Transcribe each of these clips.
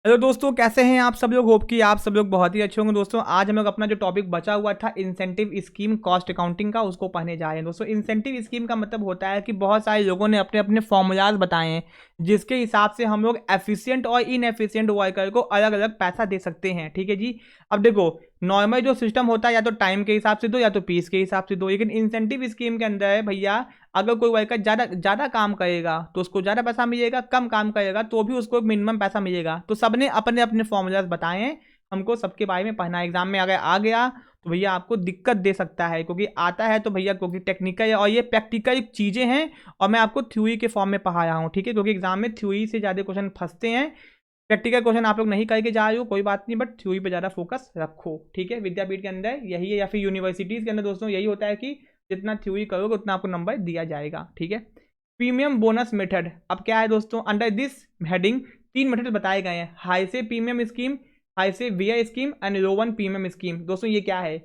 Hello दोस्तों, कैसे हैं आप सब लोग। होप कि आप सब लोग बहुत ही अच्छे होंगे। दोस्तों आज हम लोग अपना जो टॉपिक बचा हुआ था इंसेंटिव स्कीम कॉस्ट अकाउंटिंग का, उसको पढ़ने जा रहे हैं। दोस्तों इंसेंटिव स्कीम का मतलब होता है कि बहुत सारे लोगों ने अपने अपने फॉर्मूलाज बताए हैं जिसके हिसाब से हम लोग एफिशिएंट और इनएफिशिएंट वर्कर को अलग अलग पैसा दे सकते हैं। ठीक है जी। अब देखो, नॉर्मल जो सिस्टम होता है या तो टाइम के हिसाब से दो या तो पीस के हिसाब से दो, लेकिन इंसेंटिव स्कीम के अंदर है भैया, अगर कोई वर्कर ज़्यादा ज़्यादा काम करेगा तो उसको ज़्यादा पैसा मिलेगा, कम काम करेगा तो भी उसको मिनिमम पैसा मिलेगा। तो सबने अपने अपने फॉर्मूलाज बताए हैं, हमको सबके बारे में पढ़ना है। एग्जाम में अगर आ गया तो भैया आपको दिक्कत दे सकता है, क्योंकि आता है तो भैया क्योंकि टेक्निकल है और ये प्रैक्टिकल चीज़ें हैं और मैं आपको थ्योरी के फॉर्म में पढ़ा रहा हूँ। ठीक है, क्योंकि एग्जाम में थ्योरी से ज़्यादा क्वेश्चन फंसते हैं। प्रैक्टिकल क्वेश्चन आप लोग नहीं करके जा रहे हो कोई बात नहीं, बट थ्योरी पे ज़्यादा फोकस रखो। ठीक है, विद्यापीठ के अंदर यही है या फिर यूनिवर्सिटीज़ के अंदर दोस्तों यही होता है कि जितना थ्योरी करोगे उतना आपको नंबर दिया जाएगा। ठीक है। प्रीमियम बोनस मेथड, अब क्या है दोस्तों, अंडर दिस हेडिंग तीन मेथड बताए गए हैं। हाई से प्रीमियम स्कीम, हाई से वीआई scheme and low one premium scheme. दोस्तों ये क्या है?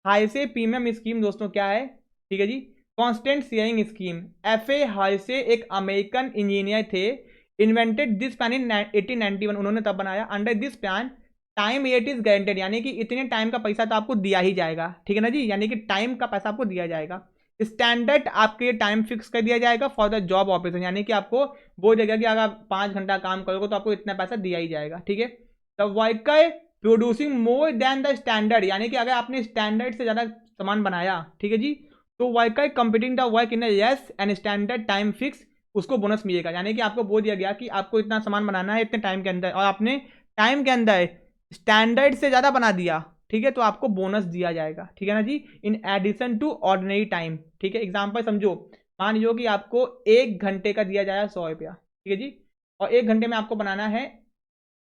हाई से प्रीमियम स्कीम दोस्तों क्या है? ठीक है जी, constant sharing scheme. F A हाई से एक अमेरिकन इंजीनियर थे, इन्वेंटेड दिस प्लान इन 1891, उन्होंने तब बनाया। Under this plan time rate is guaranteed, यानी कि इतने टाइम का पैसा तो आपको दिया ही जाएगा। ठीक है ना जी, यानी कि टाइम का पैसा आपको दिया जाएगा। स्टैंडर्ड आपके टाइम फिक्स कर दिया जाएगा फॉर द जॉब ऑपरेशन, यानी कि आपको बोल देगा कि अगर आप 5 घंटा काम करोगे तो आपको इतना पैसा दिया ही जाएगा। ठीक है। The worker producing more than the standard, यानी कि अगर आपने स्टैंडर्ड से ज़्यादा सामान बनाया, ठीक है जी, तो worker completing the work in less and standard time fix, उसको बोनस मिलेगा। यानी कि आपको बोल दिया गया कि आपको इतना सामान बनाना है इतने टाइम के अंदर और आपने टाइम के अंदर स्टैंडर्ड से ज़्यादा बना दिया, ठीक है, तो आपको बोनस दिया जाएगा। ठीक है ना जी, in addition to ordinary time. ठीक है, एग्जाम्पल समझो, मान लीजिए कि आपको 1 घंटे का दिया जाएगा 100 रुपया। ठीक है जी, और 1 घंटे में आपको बनाना है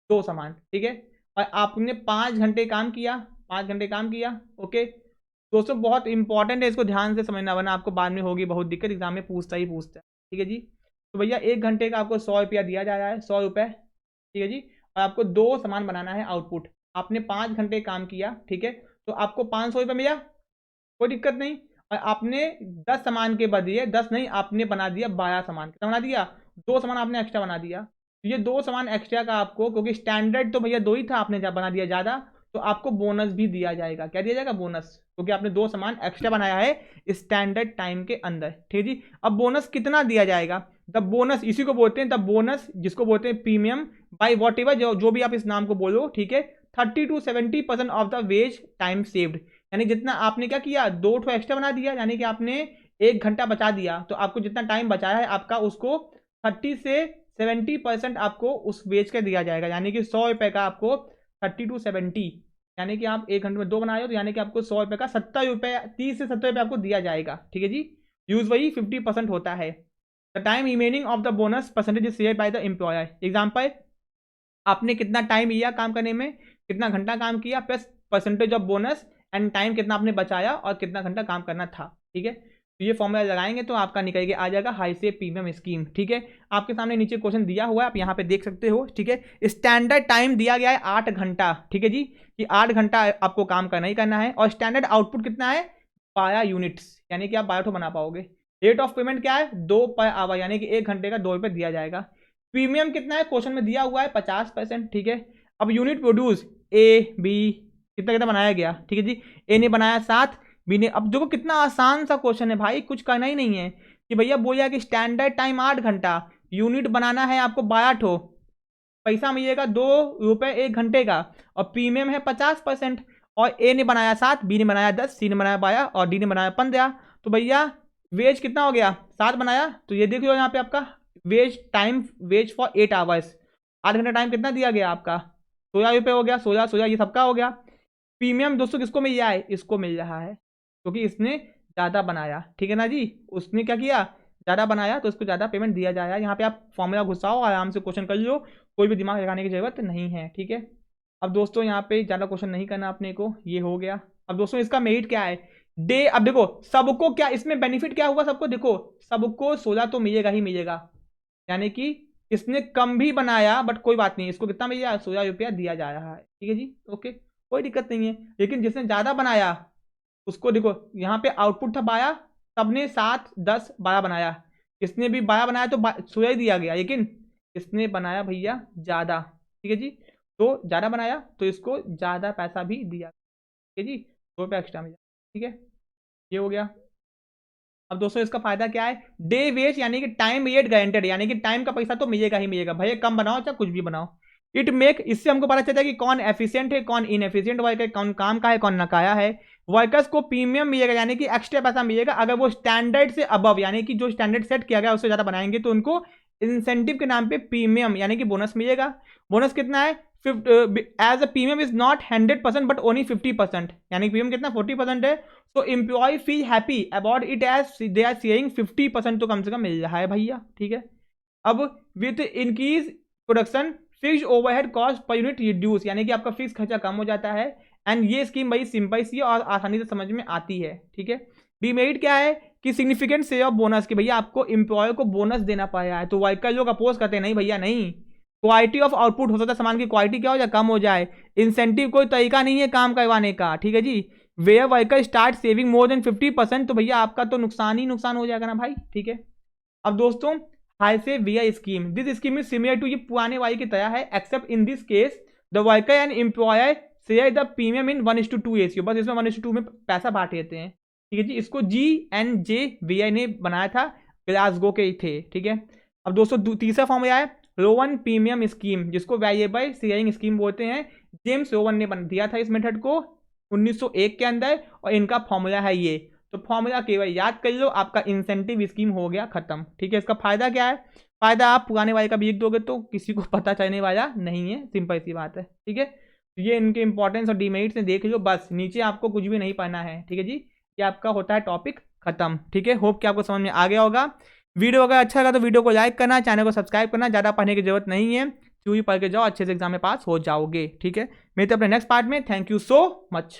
2 सामान। ठीक है, और आपने 5 घंटे काम किया, 5 घंटे काम किया। ओके दोस्तों, बहुत इंपॉर्टेंट है, इसको ध्यान से समझना वरना आपको बाद में होगी बहुत दिक्कत, एग्जाम में पूछता ही पूछता है। ठीक है जी, तो भैया 1 घंटे का आपको 100 रुपया दिया जा रहा है, 100 रुपये। ठीक है जी, और आपको 2 सामान बनाना है आउटपुट। आपने 5 घंटे काम किया, ठीक है, तो आपको 500 रुपये मिला, कोई दिक्कत नहीं। और आपने 10 सामान के बदले 10 नहीं, आपने बना दिया 12 सामान। कितना बना दिया? 2 सामान आपने एक्स्ट्रा बना दिया। तो ये 2 सामान एक्स्ट्रा का आपको, क्योंकि स्टैंडर्ड तो भैया 2 ही था, आपने बना दिया ज़्यादा, तो आपको बोनस भी दिया जाएगा। क्या दिया जाएगा? बोनस, क्योंकि आपने 2 सामान एक्स्ट्रा बनाया है स्टैंडर्ड टाइम के अंदर। ठीक है जी, अब बोनस कितना दिया जाएगा? द बोनस, इसी को बोलते हैं द बोनस, जिसको बोलते हैं प्रीमियम बाई वॉट एवर, जो भी आप इस नाम को बोलो। ठीक है, 30 to 70% of the ways time saved, यानी जितना आपने क्या किया, 2 एक्स्ट्रा बना दिया, यानी कि आपने 1 घंटा बचा दिया, तो आपको जितना टाइम बचाया है आपका, उसको 30 से 70% आपको उस बेच के दिया जाएगा। यानी कि 100 रुपये का आपको 30 to 70, यानी कि आप 1 घंटे में 2 बनाए हो, तो यानी कि आपको 100 रुपये का 70 रुपये, 30 से 70 रुपये आपको दिया जाएगा। ठीक है जी, यूज वही 50% होता है। The time remaining of the bonus percentage is share by the employer. Example, आपने कितना टाइम लिया काम करने में, कितना घंटा काम किया, plus percentage of bonus and time कितना आपने बचाया और कितना घंटा काम करना था। ठीक है, तो ये फॉर्मूला लगाएंगे तो आपका निकल के आ जाएगा हाई से प्रीमियम स्कीम। ठीक है, आपके सामने नीचे क्वेश्चन दिया हुआ है, आप यहाँ पे देख सकते हो। ठीक है, स्टैंडर्ड टाइम दिया गया है 8 घंटा। ठीक है जी, कि 8 घंटा आपको काम करना ही करना है, और स्टैंडर्ड आउटपुट कितना है? 12 यूनिट्स, यानी कि आप 12 ठो बना पाओगे। रेट ऑफ पेमेंट क्या है? 2 पर आवर, यानी कि 1 घंटे का 2 रुपये दिया जाएगा। प्रीमियम कितना है? क्वेश्चन में दिया हुआ है 50%। ठीक है, अब यूनिट प्रोड्यूस ए बी, कितना कितना बनाया गया। ठीक है जी, ए ने बनाया 7, बी ने, अब देखो कितना आसान सा क्वेश्चन है भाई, कुछ करना ही नहीं है। कि भैया बोलिए कि स्टैंडर्ड टाइम 8 घंटा, यूनिट बनाना है आपको 12 ठो, पैसा मिलेगा 2 रुपये 1 घंटे का, और प्रीमियम है 50%। और ए ने बनाया 7, बी ने बनाया 10, सी ने बनाया 12 और डी ने बनाया 15। तो भैया वेज कितना हो गया? 7 बनाया, तो ये देख लो यहाँ पे आपका wage time, wage for 8 hours, 8 घंटा टाइम कितना दिया गया आपका? 16 रुपये हो गया, 16 ये सबका हो गया। प्रीमियम दोस्तों किसको मिल रहा है? इसको मिल रहा है, क्योंकि इसने ज़्यादा बनाया। ठीक है ना जी, उसने क्या किया? ज़्यादा बनाया, तो उसको ज़्यादा पेमेंट दिया जाएगा। यहाँ पे आप फॉर्मूला घुसाओ, आराम से क्वेश्चन कर लो, कोई भी दिमाग लगाने की जरूरत नहीं है। ठीक है, अब दोस्तों यहाँ पे ज़्यादा क्वेश्चन नहीं करना अपने को, ये हो गया। अब दोस्तों इसका मेरिट क्या है? डे, अब देखो सबको क्या इसमें बेनिफिट क्या हुआ सबको, देखो सबको 16 तो मिलेगा ही मिलेगा, यानी कि इसने कम भी बनाया बट कोई बात नहीं, इसको कितना मिल रहा है? 16 रुपया दिया जा रहा है। ठीक है जी, ओके, कोई दिक्कत नहीं है। लेकिन जिसने ज़्यादा बनाया उसको देखो, यहाँ पे आउटपुट था 12, सबने 7 10 12 बनाया, इसने भी 12 बनाया तो 16 दिया गया, लेकिन इसने बनाया भैया ज़्यादा। ठीक है जी, तो ज़्यादा बनाया तो इसको ज़्यादा पैसा भी दिया, ठीक है जी, 2 रुपये एक्स्ट्रा मिला, ठीक है, ये हो गया। अब दोस्तों इसका फायदा क्या है, डे वेस्ट यानी कि टाइम वेट गारंटेड, यानी कि टाइम का पैसा तो मिलेगा ही मिलेगा, भैया कम बनाओ चाहे कुछ भी बनाओ। इट मेक, इससे हमको पता चलता है कि कौन एफिशिएंट है कौन इनएफिशिएंट वर्कर, कौन काम का है कौन नकाया है। वर्कर्स को प्रीमियम मिलेगा यानी कि एक्स्ट्रा पैसा मिलेगा अगर वो स्टैंडर्ड से अबव, यानी कि जो स्टैंडर्ड सेट किया गया उससे ज्यादा बनाएंगे तो उनको इंसेंटिव के नाम पे प्रीमियम यानी कि बोनस मिलेगा। बोनस कितना है, as a premium is not 100% but only 50%, यानी प्रीमियम कितना 40% है। तो employ feel happy about it as they are sharing 50% तो कम से कम मिल रहा है भैया, ठीक है। अब with increase production fixed overhead cost per unit reduce, यानी कि आपका फिक्स खर्चा कम हो जाता है। एंड ये स्कीम भाई सिंपल सी और आसानी से समझ में आती है, ठीक है। डीमेरिट क्या है कि सिग्निफिकेंट शेयर ऑफ बोनस, कि भैया आपको एम्प्लॉय को बोनस देना पड़ा है, तो वर्कर लोग अपोज करते हैं नहीं भैया नहीं। क्वालिटी ऑफ आउटपुट, हो सकता है सामान की क्वालिटी क्या हो जाए कम हो जाए। इंसेंटिव कोई तरीका नहीं है काम करवाने का, ठीक है जी। Where worker start saving more than 50% तो भैया आपका तो नुकसान ही नुकसान हो जाएगा ना भाई, ठीक है। अब दोस्तों हाई से वीआई scheme, this scheme is similar to, ये पुराने वाली की तरह है, except in this case the worker and employer share the premium in 1:2 ratio, बस इसमें 1:2 में पैसा बांट लेते हैं, ठीक है जी। इसको GNJVI ने बनाया था, ग्लासगो के थे, ठीक है। अब दोस्तों तीसरा फॉर्मूला है रोवन प्रीमियम स्कीम, जिसको वेरिएबल शेयरिंग स्कीम बोलते हैं। जेम्स रोवन ने बन दिया था इस मेथड को 1901 के अंदर, और इनका फॉर्मूला है ये। तो फॉर्मूला केवल याद कर लो, आपका इंसेंटिव स्कीम हो गया खत्म, ठीक है। इसका फायदा क्या है, फायदा आप पुराने वाले का भी लिख दोगे तो किसी को पता चलने वाला नहीं है, सिंपल सी बात है, ठीक है। ये इनके इंपॉर्टेंस और डिमेरिट्स ने देख लो, बस नीचे आपको कुछ भी नहीं पढ़ना है, ठीक है जी। ये आपका होता है टॉपिक खत्म, ठीक है। होप कि आपको समझ में आ गया होगा। वीडियो अगर अच्छा लगा तो वीडियो को लाइक करना, चैनल को सब्सक्राइब करना, ज़्यादा पढ़ने की जरूरत नहीं है, चूही पढ़ के जाओ अच्छे से एग्जाम में पास हो जाओगे, ठीक है। मिलते हैं अपने नेक्स्ट पार्ट में, थैंक यू सो मच।